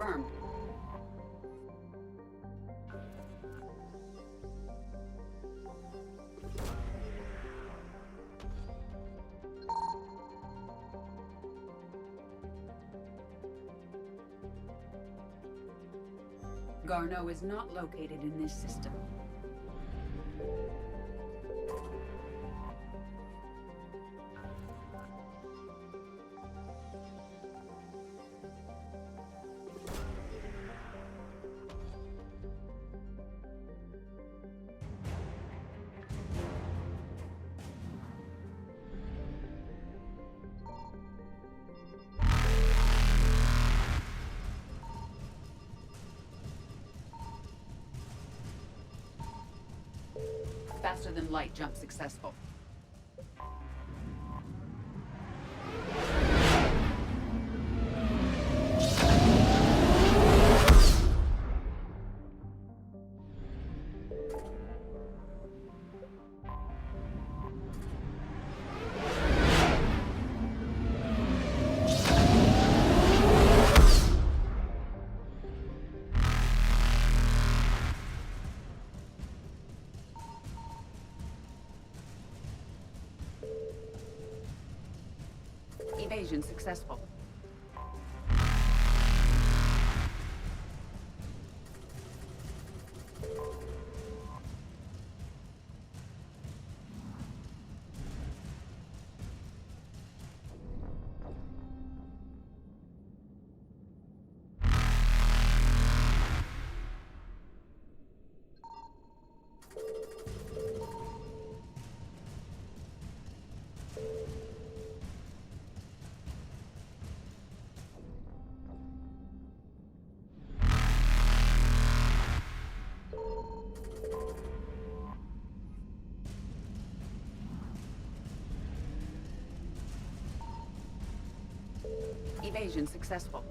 confirmed. Garneau is not located in this system. Faster than light jump successful. Evasion successful. Evasion successful.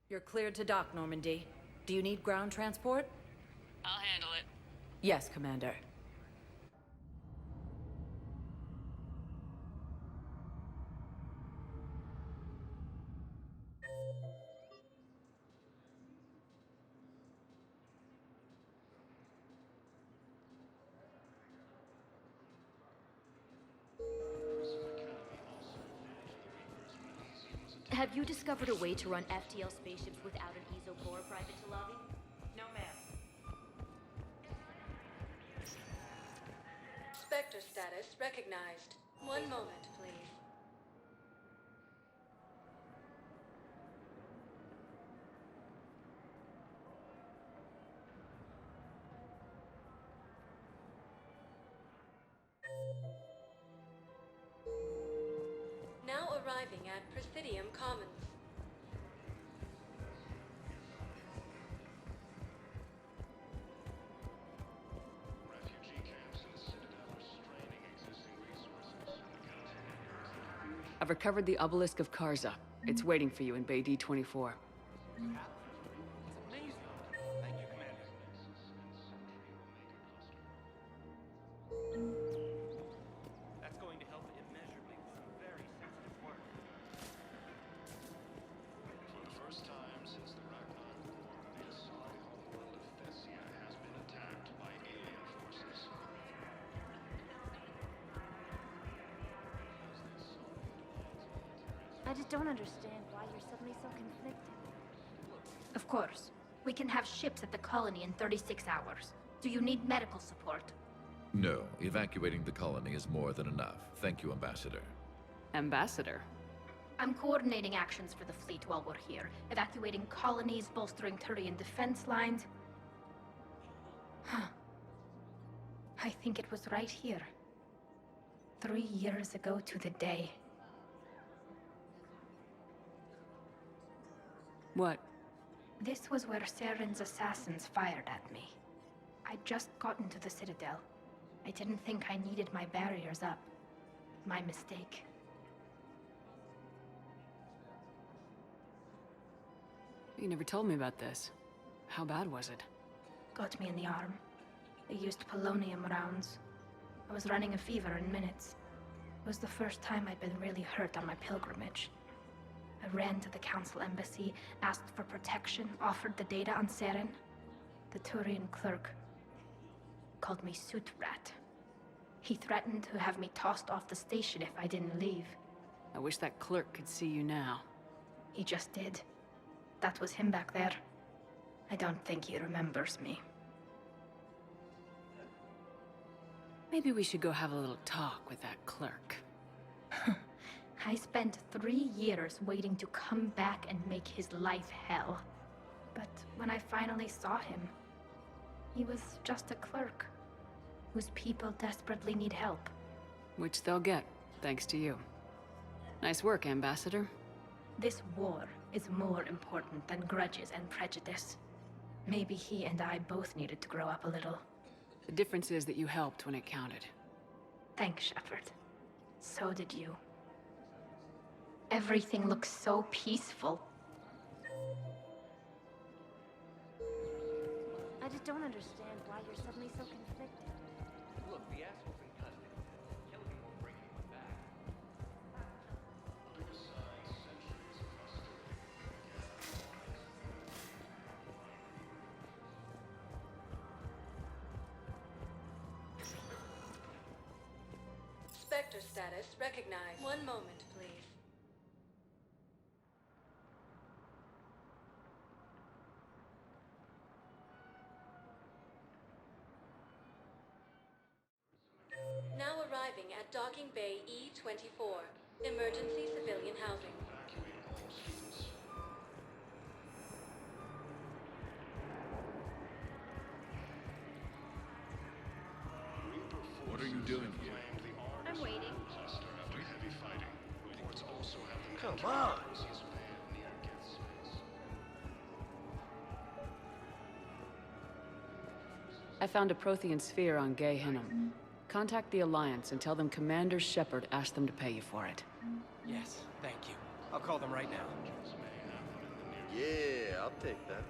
You're cleared to dock, Normandy. Do you need ground transport? I'll handle it. Yes, Commander. Have you discovered a way to run FTL spaceships without an ESO core, Private Talavi? No, ma'am. Spectre status recognized. One moment, please. Now arriving at Presidium Commons. I've recovered the Obelisk of Karza. It's waiting for you in Bay D-24. That's going to help immeasurably with some very sensitive work. For the first time since the Ragnar War, the Asari homeworld of Thessia has been attacked by alien forces. I just don't understand why you're suddenly so conflicted. Of course. We can have ships at the colony in 36 hours. Do you need medical support? No, evacuating the colony is more than enough. Thank you, Ambassador. Ambassador? I'm coordinating actions for the fleet while we're here. Evacuating colonies, bolstering Turian defense lines. Huh. I think it was right here. 3 years ago to the day. What? This was where Saren's assassins fired at me. I'd just gotten to the Citadel. I didn't think I needed my barriers up. My mistake. You never told me about this. How bad was it? Got me in the arm. They used polonium rounds. I was running a fever in minutes. It was the first time I'd been really hurt on my pilgrimage. I ran to the Council embassy, asked for protection, offered the data on Seren. The Turian clerk called me Soot Rat. He threatened to have me tossed off the station if I didn't leave. I wish that clerk could see you now. He just did. That was him back there. I don't think he remembers me. Maybe we should go have a little talk with that clerk. I spent 3 years waiting to come back and make his life hell. But when I finally saw him, he was just a clerk whose people desperately need help. Which they'll get, thanks to you. Nice work, Ambassador. This war is more important than grudges and prejudice. Maybe he and I both needed to grow up a little. The difference is that you helped when it counted. Thanks, Shepard. So did you. Everything looks so peaceful. I just don't understand why you're suddenly so conflicted. Look, the asshole's in custody. Killing him won't bring anyone back. Spectre status recognized. One moment, please. Now arriving at Docking Bay E-24. Emergency civilian housing. Evacuate all students. Reaper What are you forces doing have here? claimed the arms I'm waiting. of the cluster after heavy fighting. Reports also have them Come entering on. Perseus van near Geth space. I found a Prothean sphere on Gay Hinnom. Contact the Alliance and tell them Commander Shepard asked them to pay you for it. Yes, thank you. I'll call them right now. Yeah, I'll take that.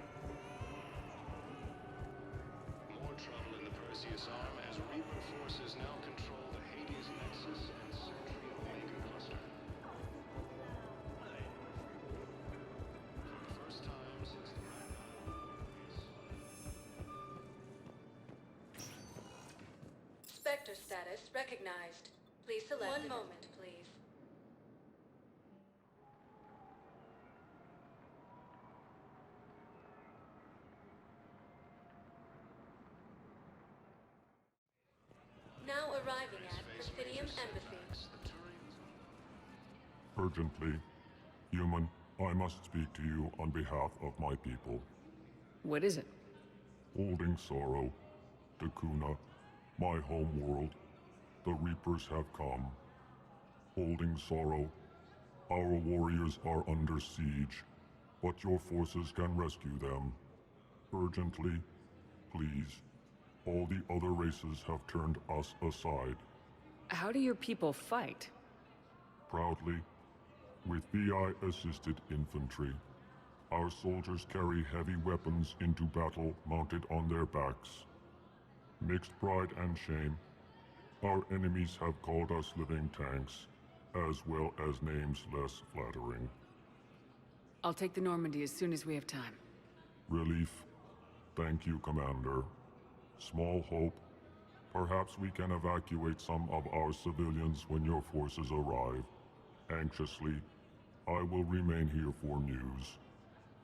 More trouble in the Perseus arm as Reaper forces now control the Hades Nexus and Sentry Omega cluster. For the first time since the Spectre status recognized. Please select. One moment, please. Now arriving at Presidium Embassy. Urgently, human, I must speak to you on behalf of my people. What is it? Holding sorrow, Dakuna, my home world, the Reapers have come. Holding sorrow, our warriors are under siege, but your forces can rescue them. Urgently, please. All the other races have turned us aside. How do your people fight? Proudly, with VI-assisted infantry. Our soldiers carry heavy weapons into battle mounted on their backs. Mixed pride and shame, our enemies have called us living tanks, as well as names less flattering. I'll take the Normandy as soon as we have time. Relief. Thank you, Commander. Small hope. Perhaps we can evacuate some of our civilians when your forces arrive. Anxiously, I will remain here for news.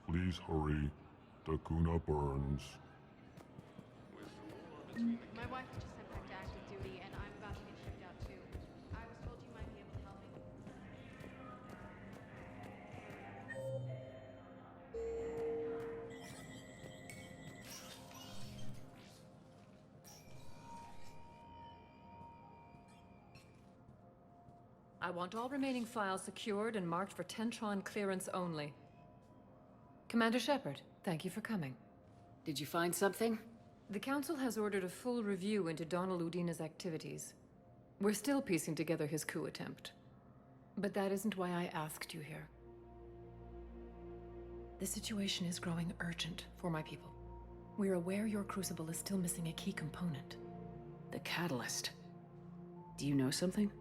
Please hurry. Dakuna burns. My wife was just sent back to active duty, and I'm about to get shipped out too. I was told you might be able to help me. I want all remaining files secured and marked for Tentron clearance only. Commander Shepard, thank you for coming. Did you find something? The Council has ordered a full review into Donald Udina's activities. We're still piecing together his coup attempt. But that isn't why I asked you here. The situation is growing urgent for my people. We're aware your crucible is still missing a key component. The catalyst. Do you know something?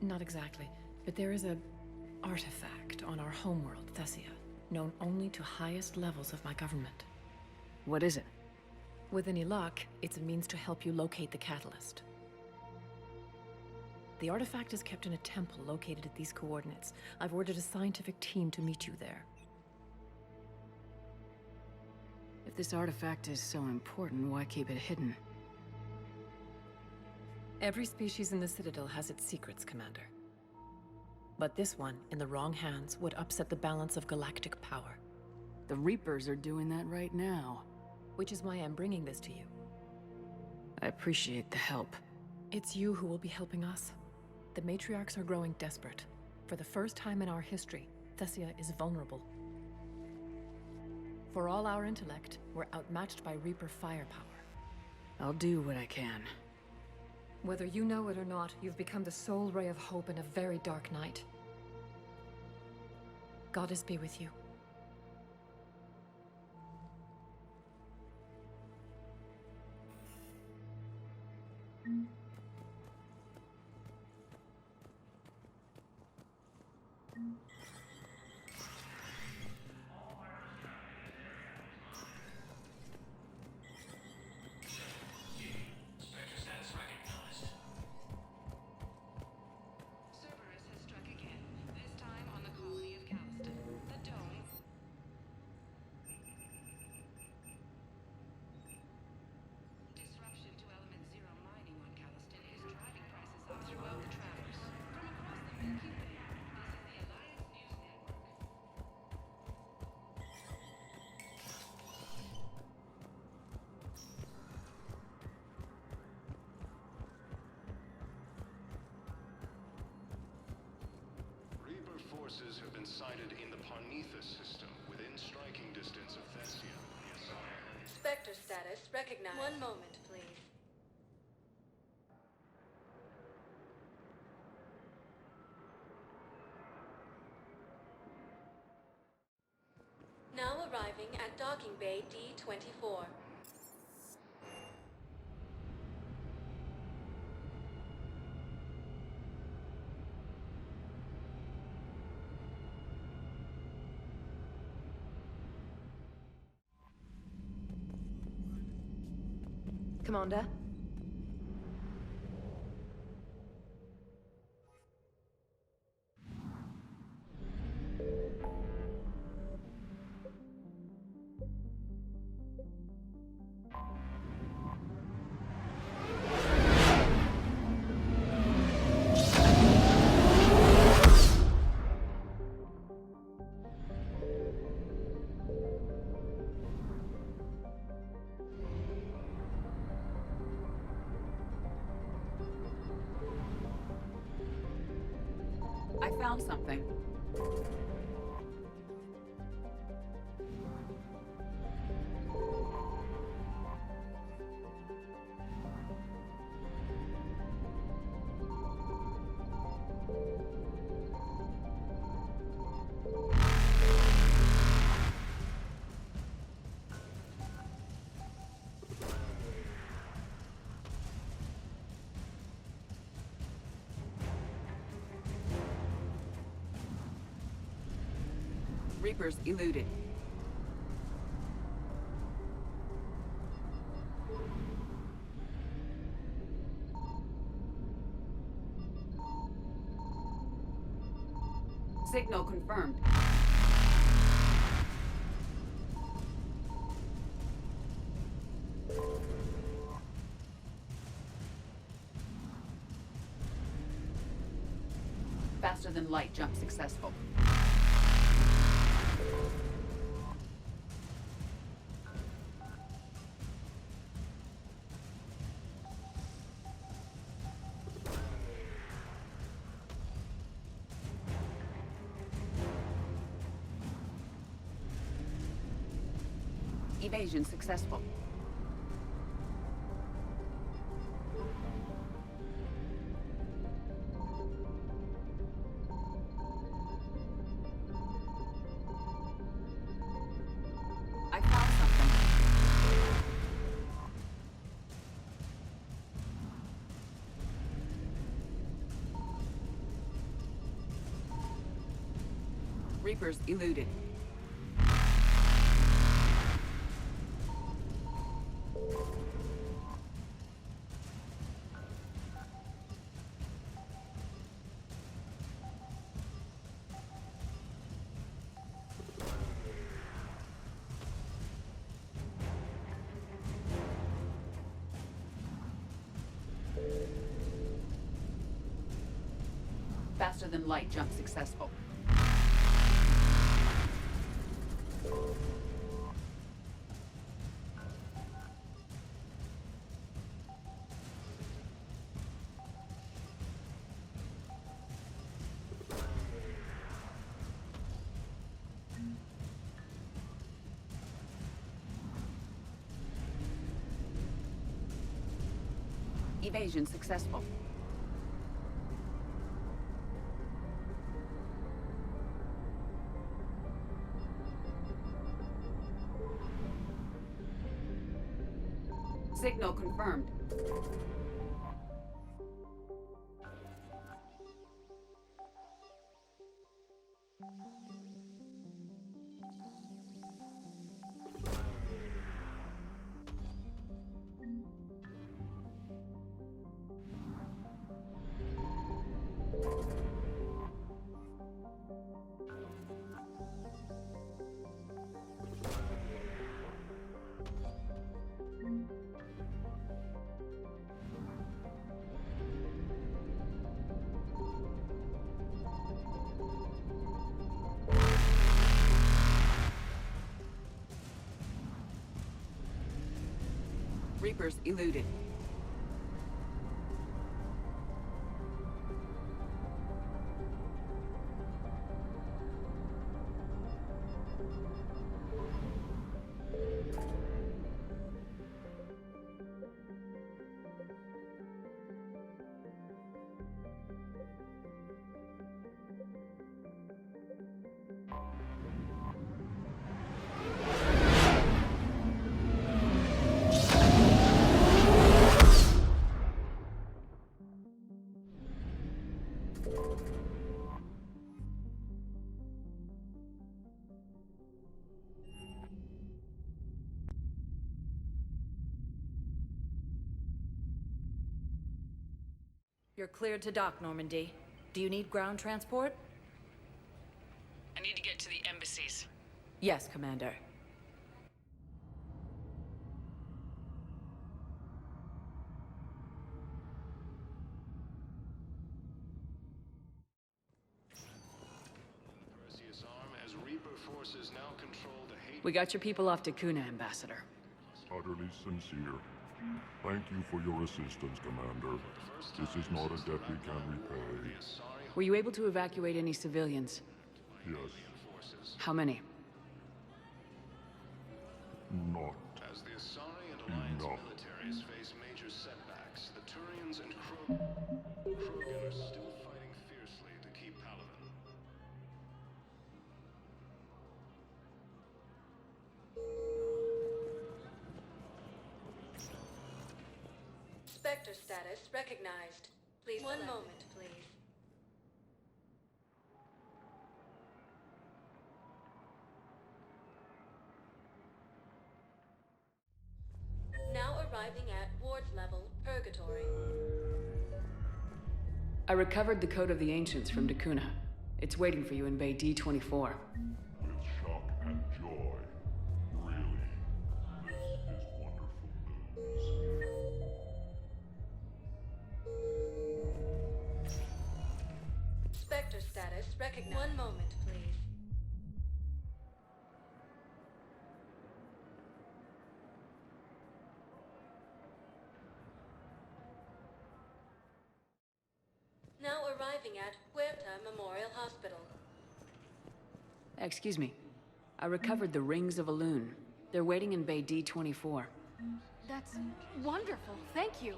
Not exactly, but there is a artifact on our homeworld, Thessia, known only to highest levels of my government. What is it? With any luck, it's a means to help you locate the catalyst. The artifact is kept in a temple located at these coordinates. I've ordered a scientific team to meet you there. If this artifact is so important, why keep it hidden? Every species in the Citadel has its secrets, Commander. But this one, in the wrong hands, would upset the balance of galactic power. The Reapers are doing that right now. Which is why I'm bringing this to you. I appreciate the help. It's you who will be helping us. The Matriarchs are growing desperate. For the first time in our history, Thessia is vulnerable. For all our intellect, we're outmatched by Reaper firepower. I'll do what I can. Whether you know it or not, you've become the sole ray of hope in a very dark night. Goddess be with you. Forces have been sighted in the Parnithus system, within striking distance of Thessia. Yes, sire. Spectre status recognized. One moment, please. Now arriving at Docking Bay D-24. Commander? I found something. Reapers eluded. Signal confirmed. Faster than light jump successful. Evasion successful. I found something. Reapers eluded. Faster than light jump successful. Evasion successful. Signal confirmed. Reapers eluded. You're cleared to dock, Normandy. Do you need ground transport? I need to get to the embassies. Yes, Commander. Perseus arm as Reaper forces now control the hate. We got your people off Dakuna, Ambassador. Utterly sincere. Thank you for your assistance, Commander. This is not a debt we can repay. Were you able to evacuate any civilians? Yes, How many? not As the Asari and Alliance enough. militaries face major setbacks, the Turians and Krogan are still fighting fiercely to keep Palaven. Spectre status recognized. Please one moment, please. Now arriving at ward level Purgatory. I recovered the Code of the Ancients from Dakuna. It's waiting for you in Bay D-24. with shock and joy. Really, this is wonderful news. Spectre status recognized. One moment, please. Now arriving at Huerta Memorial Hospital. Excuse me. I recovered the Rings of Elune. They're waiting in Bay D-24. That's wonderful. Thank you.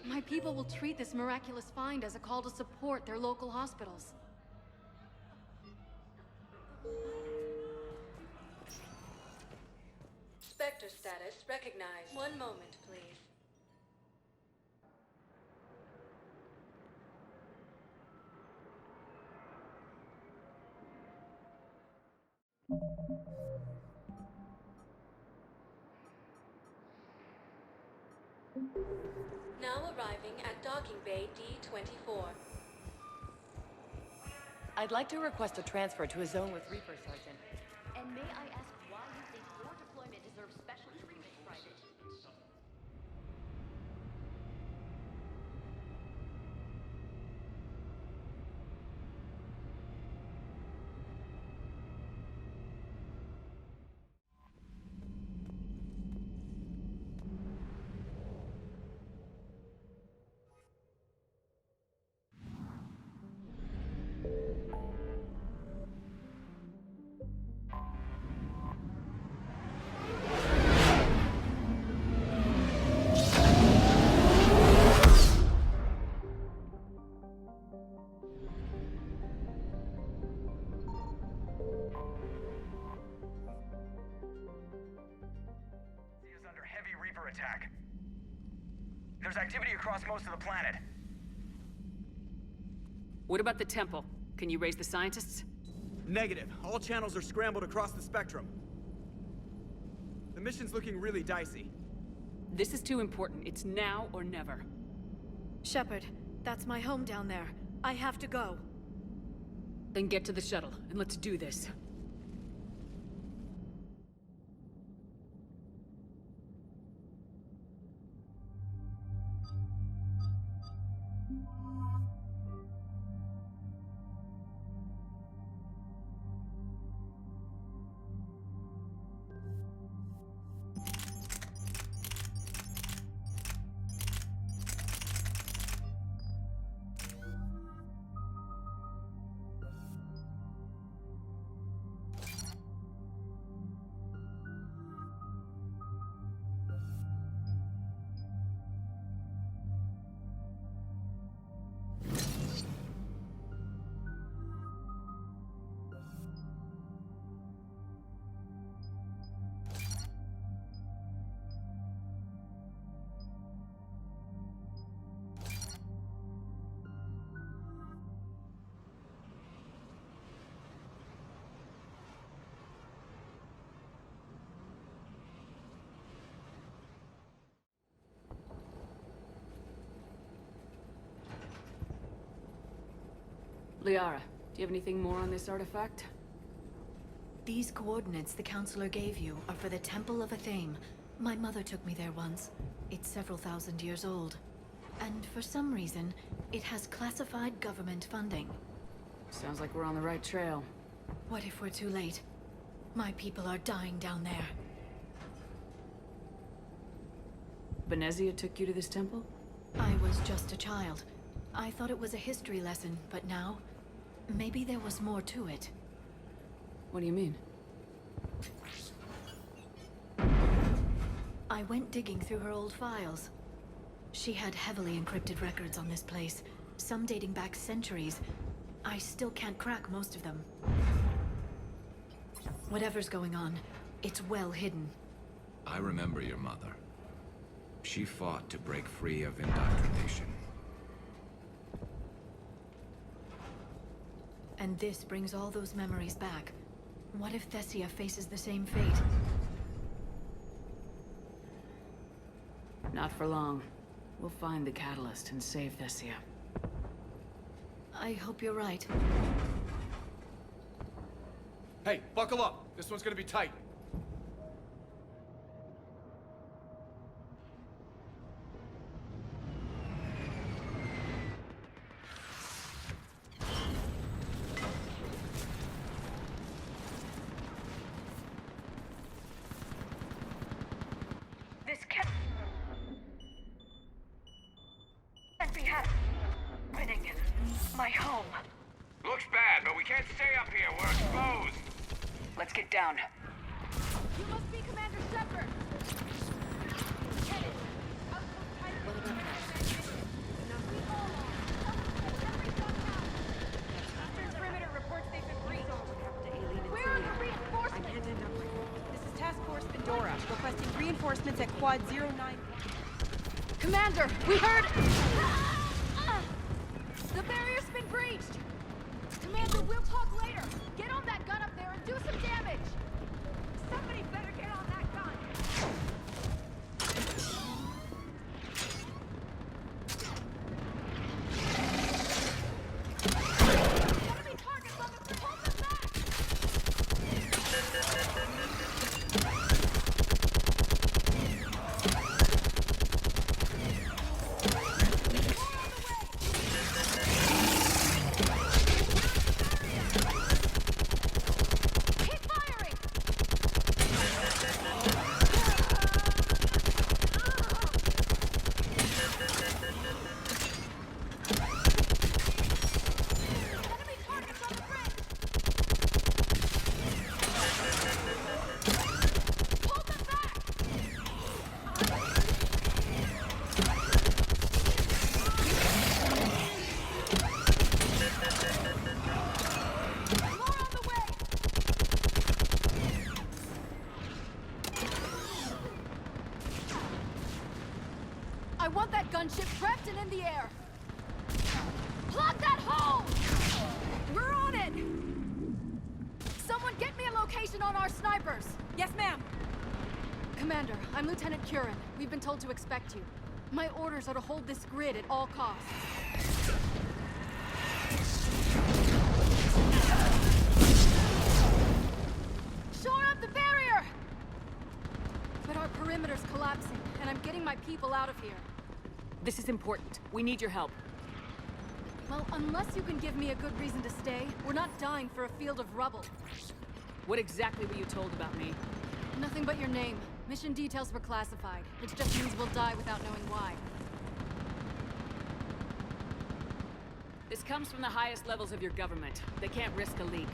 My people will treat this miraculous find as a call to support their local hospitals. Spectre status recognized. One moment, please. Now arriving at Docking Bay D-24. I'd like to request a transfer to a zone with Reaper, Sergeant. And may I ask why you think your deployment deserves special treatment, Private? Attack. There's activity across most of the planet. What about the temple? Can you raise the scientists? Negative. All channels are scrambled across the spectrum. The mission's looking really dicey. This is too important. It's now or never. Shepard, that's my home down there. I have to go. Then get to the shuttle, and let's do this. Liara, do you have anything more on this artifact? These coordinates the Counselor gave you are for the Temple of Athame. My mother took me there once. It's several thousand years old. And for some reason, it has classified government funding. Sounds like we're on the right trail. What if we're too late? My people are dying down there. Benezia took you to this temple? I was just a child. I thought it was a history lesson, but now... maybe there was more to it. What do you mean? I went digging through her old files. She had heavily encrypted records on this place, some dating back centuries. I still can't crack most of them. Whatever's going on, it's well hidden. I remember your mother. She fought to break free of indoctrination. And this brings all those memories back. What if Thessia faces the same fate? Not for long. We'll find the catalyst and save Thessia. I hope you're right. Hey, buckle up. This one's gonna be tight. This can't be happening. My home. Looks bad, but we can't stay up here. We're exposed. Let's get down. You must be Commander requesting reinforcements at Quad 09. Commander, we heard... The barrier's been breached! Commander, we'll talk later. Get on that gun up there and do some damage! Somebody better get on that gun! Enemy targets on the... Hold them back! I want that gunship prepped and in the air. Plug that hole! We're on it! Someone get me a location on our snipers. Yes, ma'am. Commander, I'm Lieutenant Curran. We've been told to expect you. My orders are to hold this grid at all costs. Shore up the barrier! But our perimeter's collapsing, and I'm getting my people out of here. This is important. We need your help. Well, unless you can give me a good reason to stay, we're not dying for a field of rubble. What exactly were you told about me? Nothing but your name. Mission details were classified, which just means we'll die without knowing why. This comes from the highest levels of your government. They can't risk a leak.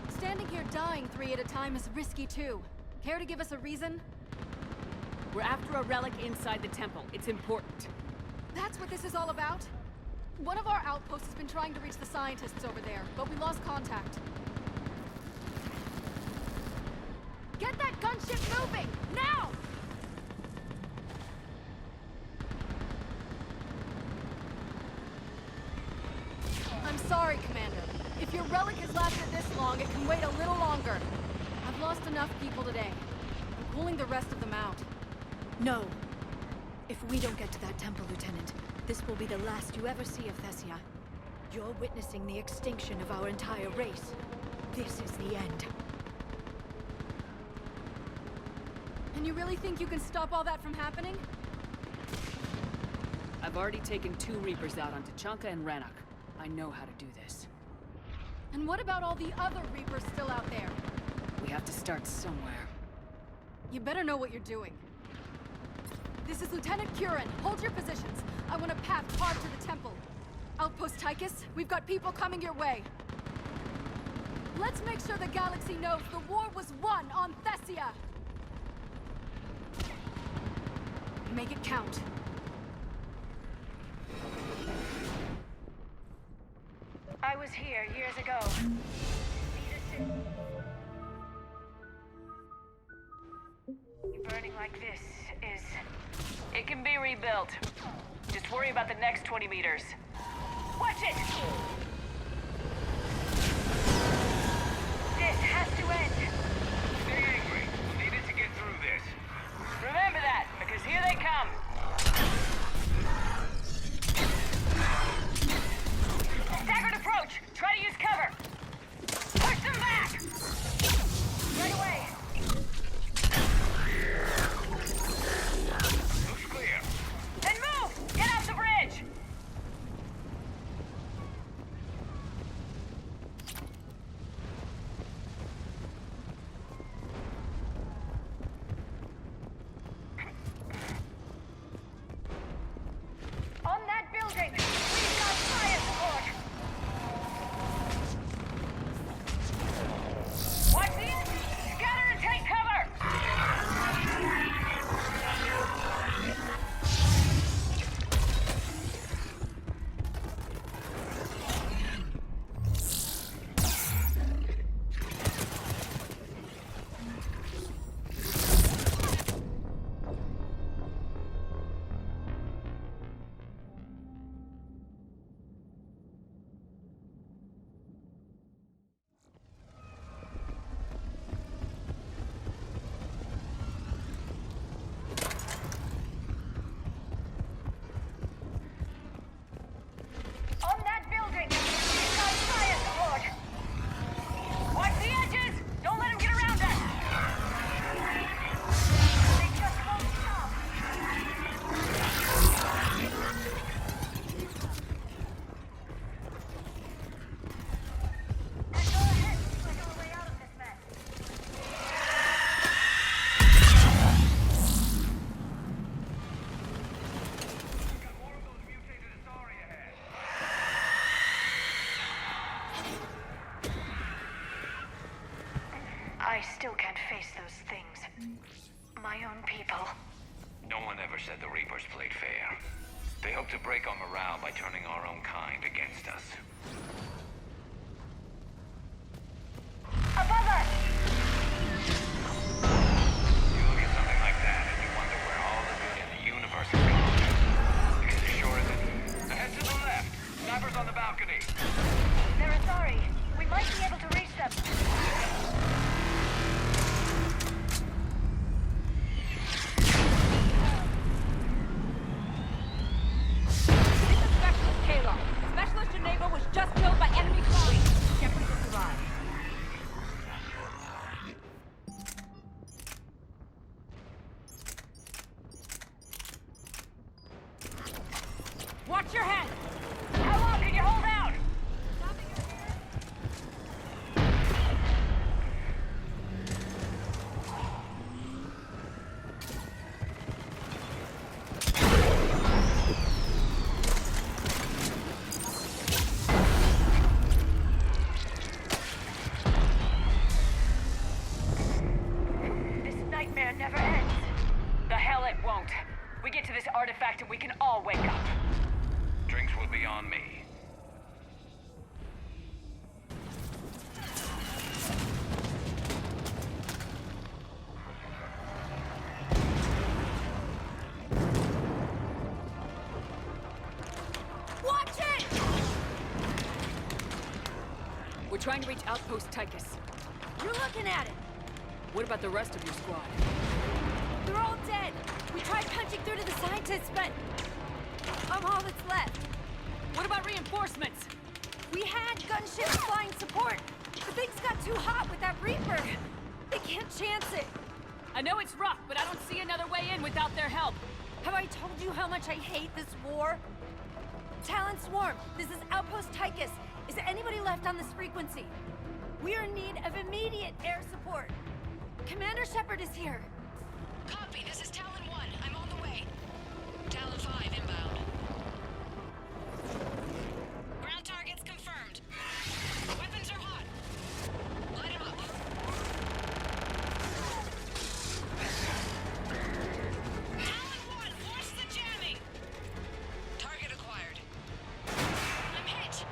Standing here dying 3 at a time is risky too. Care to give us a reason? We're after a relic inside the temple. It's important. That's what this is all about? One of our outposts has been trying to reach the scientists over there, but we lost contact. Get that gunship moving! Now! I'm sorry, Commander. If your relic has lasted this long, it can wait a little longer. I've lost enough people today. I'm pulling the rest of them out. No. If we don't get to that temple, Lieutenant, this will be the last you ever see of Thessia. You're witnessing the extinction of our entire race. This is the end. And you really think you can stop all that from happening? I've already taken 2 Reapers out on Tachanka and Rannoch. I know how to do this. And what about all the other Reapers still out there? We have to start somewhere. You better know what you're doing. This is Lieutenant Curran. Hold your positions. I want a path carved to the temple. Outpost Tychus, we've got people coming your way. Let's make sure the galaxy knows the war was won on Thessia. Make it count. I was here years ago. Burning like this is... It can be rebuilt. Just worry about the next 20 meters. Watch it! This has to end. Stay angry. We needed to get through this. Remember that, because here they come. Staggered approach! Try to use cover! Push them back! Right away! Looks clear. Then move! Get off the bridge! still can't face those things. My own people. No one ever said the Reapers played fair. They hope to break our morale by turning our own kind against us. Above us! You look at something like that and you wonder where all the good in the universe is gone. Because it sure isn't. Ahead to the left! Snipers on the balcony! They're sorry. We might be able to reach them. This is Specialist Kalo. Specialist Geneva was just killed by enemy flying. Shepard will survive. Watch your head! How long can you hold out? This nightmare never ends. The hell it won't. We get to this artifact and we can all wake up. Drinks will be on me. Watch it! We're trying to reach Outpost Tychus. You're looking at it! What about the rest of your squad? They're all dead! We tried punching through to the scientists, but... I'm all that's left. What about reinforcements? We had gunships flying support, but things got too hot with that Reaper. They can't chance it. I know it's rough, but I don't see another way in without their help. Have I told you how much I hate this war? Talon Swarm, this is Outpost Tychus. Is there anybody left on this frequency? We are in need of immediate air support. Commander Shepard is here. Copy, this is Talon 1. I'm on the way. Talon 5 inbound. Ground targets confirmed. Weapons are hot. Light 'em up. Talon 1, force the jamming! Target acquired. I'm hit!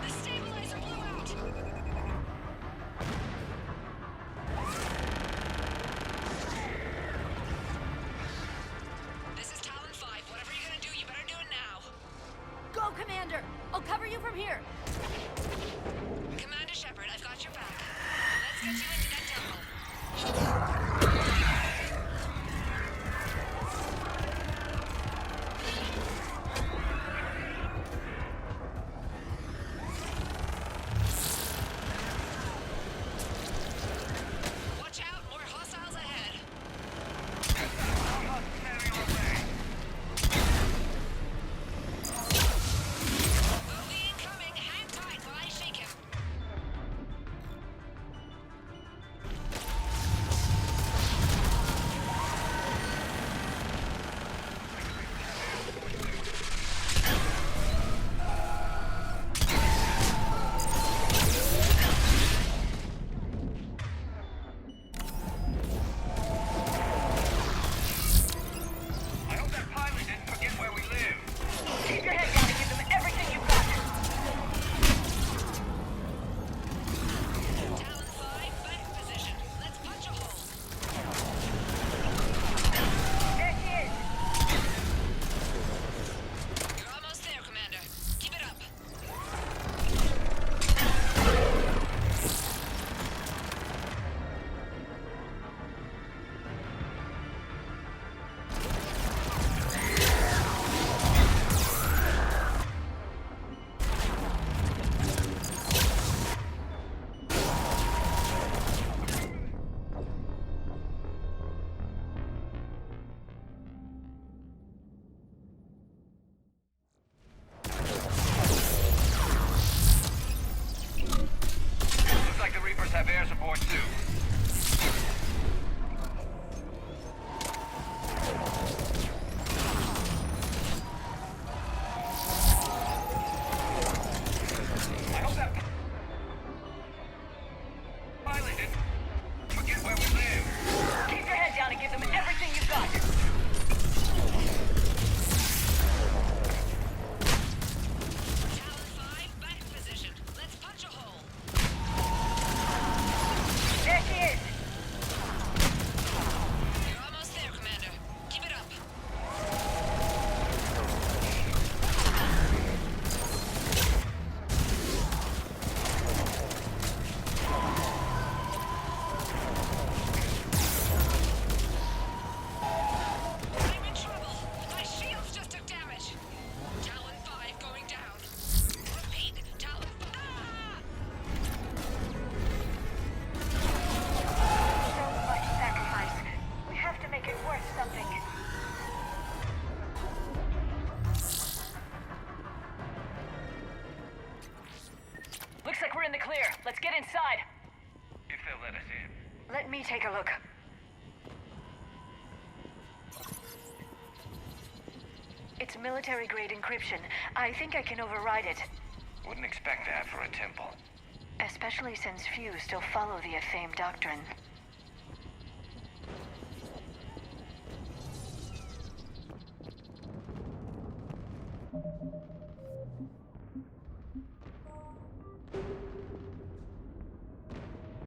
The stabilizer blew out! This is Talon 5. Whatever you're gonna do, you better do it now. Go, Commander! I'll cover you from here. Commander Shepard, I've got your back. Let's get you into that temple. Watch out, more hostiles ahead. Bogey incoming, get inside. If they'll let us in. Let me take a look. It's military-grade encryption. I think I can override it. Wouldn't expect that for a temple. Especially since few still follow the Athame doctrine.